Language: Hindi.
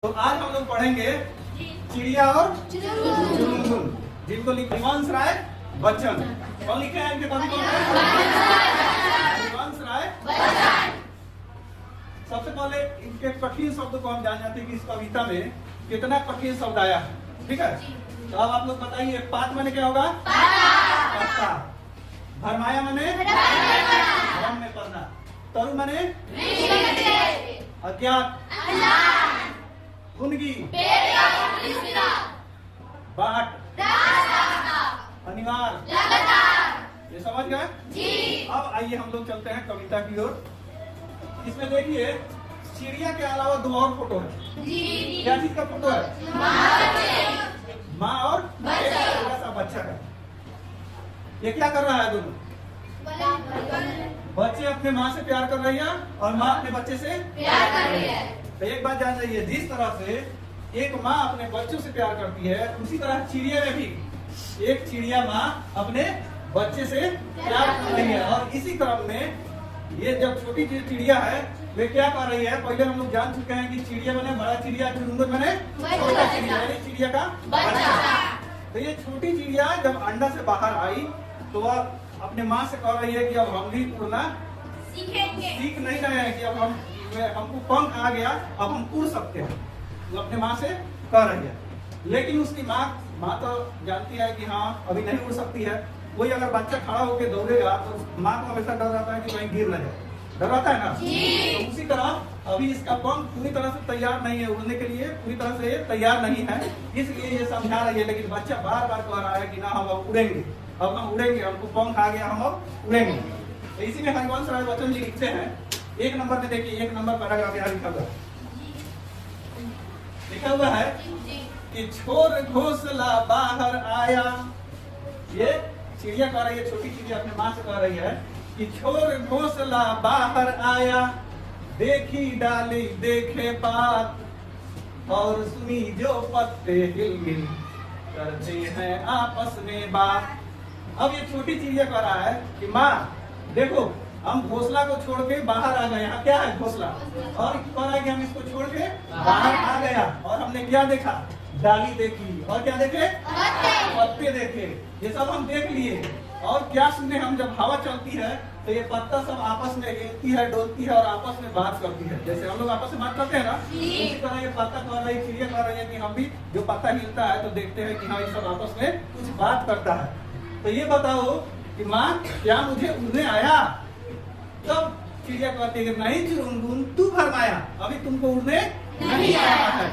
तो आज हम लोग पढ़ेंगे चिड़िया और चुनमुन, जिनको लिखे हरिवंश राय बच्चन। कौन लिखे हैं इनके कवि? हरिवंश राय। सबसे पहले इनके कठिन शब्द को हम जान जाते हैं कि इस कविता में कितना कठिन शब्द आया है। ठीक है, तो अब आप लोग बताइए, पात माने क्या होगा? पत्ता। भरमाया माने भ्रम में पड़ना। तरु माने अज्ञात। गुनगी बाट अनिवार्य। ये समझ गए? अब आइए हम लोग चलते हैं कविता की ओर। इसमें देखिए, चिड़िया के अलावा दो और फोटो है। क्या चीज का फोटो है? माँ और छोटा सा बच्चा का। ये क्या कर रहा है? दोनों बच्चे अपने माँ से प्यार कर रही है और माँ अपने बच्चे से प्यार कर रही है। तो एक बात जान जाइए, जिस तरह से एक माँ अपने बच्चों से प्यार करती है, उसी तरह चिड़िया में भी एक चिड़िया माँ अपने बच्चे से प्यार कर रही है। और इसी क्रम में ये जब छोटी चिड़िया है, वे क्या कर रही है? पहले हम लोग जान चुके हैं कि चिड़िया बने बड़ा चिड़िया, चुनमुन बने छोटा चिड़िया, यानी चिड़िया का बच्चा। तो ये छोटी चिड़िया जब अंडा से बाहर आई तो वह अपने माँ से कह रही है कि अब हम भी उड़ना सीख नहीं रहे हैं, कि अब हमको पंख आ गया, अब हम उड़ सकते हैं। वो अपने माँ से कह रही है, लेकिन उसकी माँ तो जानती है कि हाँ अभी नहीं उड़ सकती है। वही अगर बच्चा खड़ा होकर दौड़ेगा तो माँ को हमेशा डर रहता है कि कहीं गिर न जाए, डर रहता है ना। तो उसी तरह अभी इसका पंख पूरी तरह से तैयार नहीं है, उड़ने के लिए पूरी तरह से तैयार नहीं है, इसलिए ये समझा रही है। लेकिन बच्चा बार बार कह रहा है कि ना हम अब उड़ेंगे, अब हम उड़ेंगे, हमको पंख आ गया, हम अब उड़ेंगे। तो इसी में हरिवंश राय बच्चन जी लिखते हैं, एक नंबर में देखिए, एक नंबर पैराग्राफ यहाँ लिखा हुआ है कि छोर घोंसला बाहर आया। ये चिड़िया कह रही है, छोटी चिड़िया अपने माँ से कह रही है कि छोर घोंसला बाहर आया, देखी डाली देखे पात, और सुनी जो पत्ते हिल करते हैं आपस में बात। अब ये छोटी चिड़िया कह रहा है कि माँ देखो, हम घोंसला को छोड़ के बाहर आ गए। यहाँ क्या है? घोंसला। और कह रहा है कि हम इसको छोड़ के बाहर आ गया, और हमने क्या देखा? डाली देखी, और क्या देखे? पत्ते देखे। ये सब हम देख लिए, और क्या सुने हम? जब हवा चलती है तो ये पत्ता सब आपस में हिलती है, डोलती है और आपस में बात करती है। जैसे हम लोग आपस में बात करते हैं ना, इसी तरह ये पत्ता कह रही, चिड़िया कह रही है कि हम भी जो पत्ता हिलता है तो देखते हैं कि हाँ ये सब आपस में कुछ बात करता है। तो ये बताओ कि माँ क्या मुझे उड़ने आया? तब चिड़िया कहती है कि नहीं चुनमुन, तू फरमाया, अभी तुमको उड़ने नहीं आया है।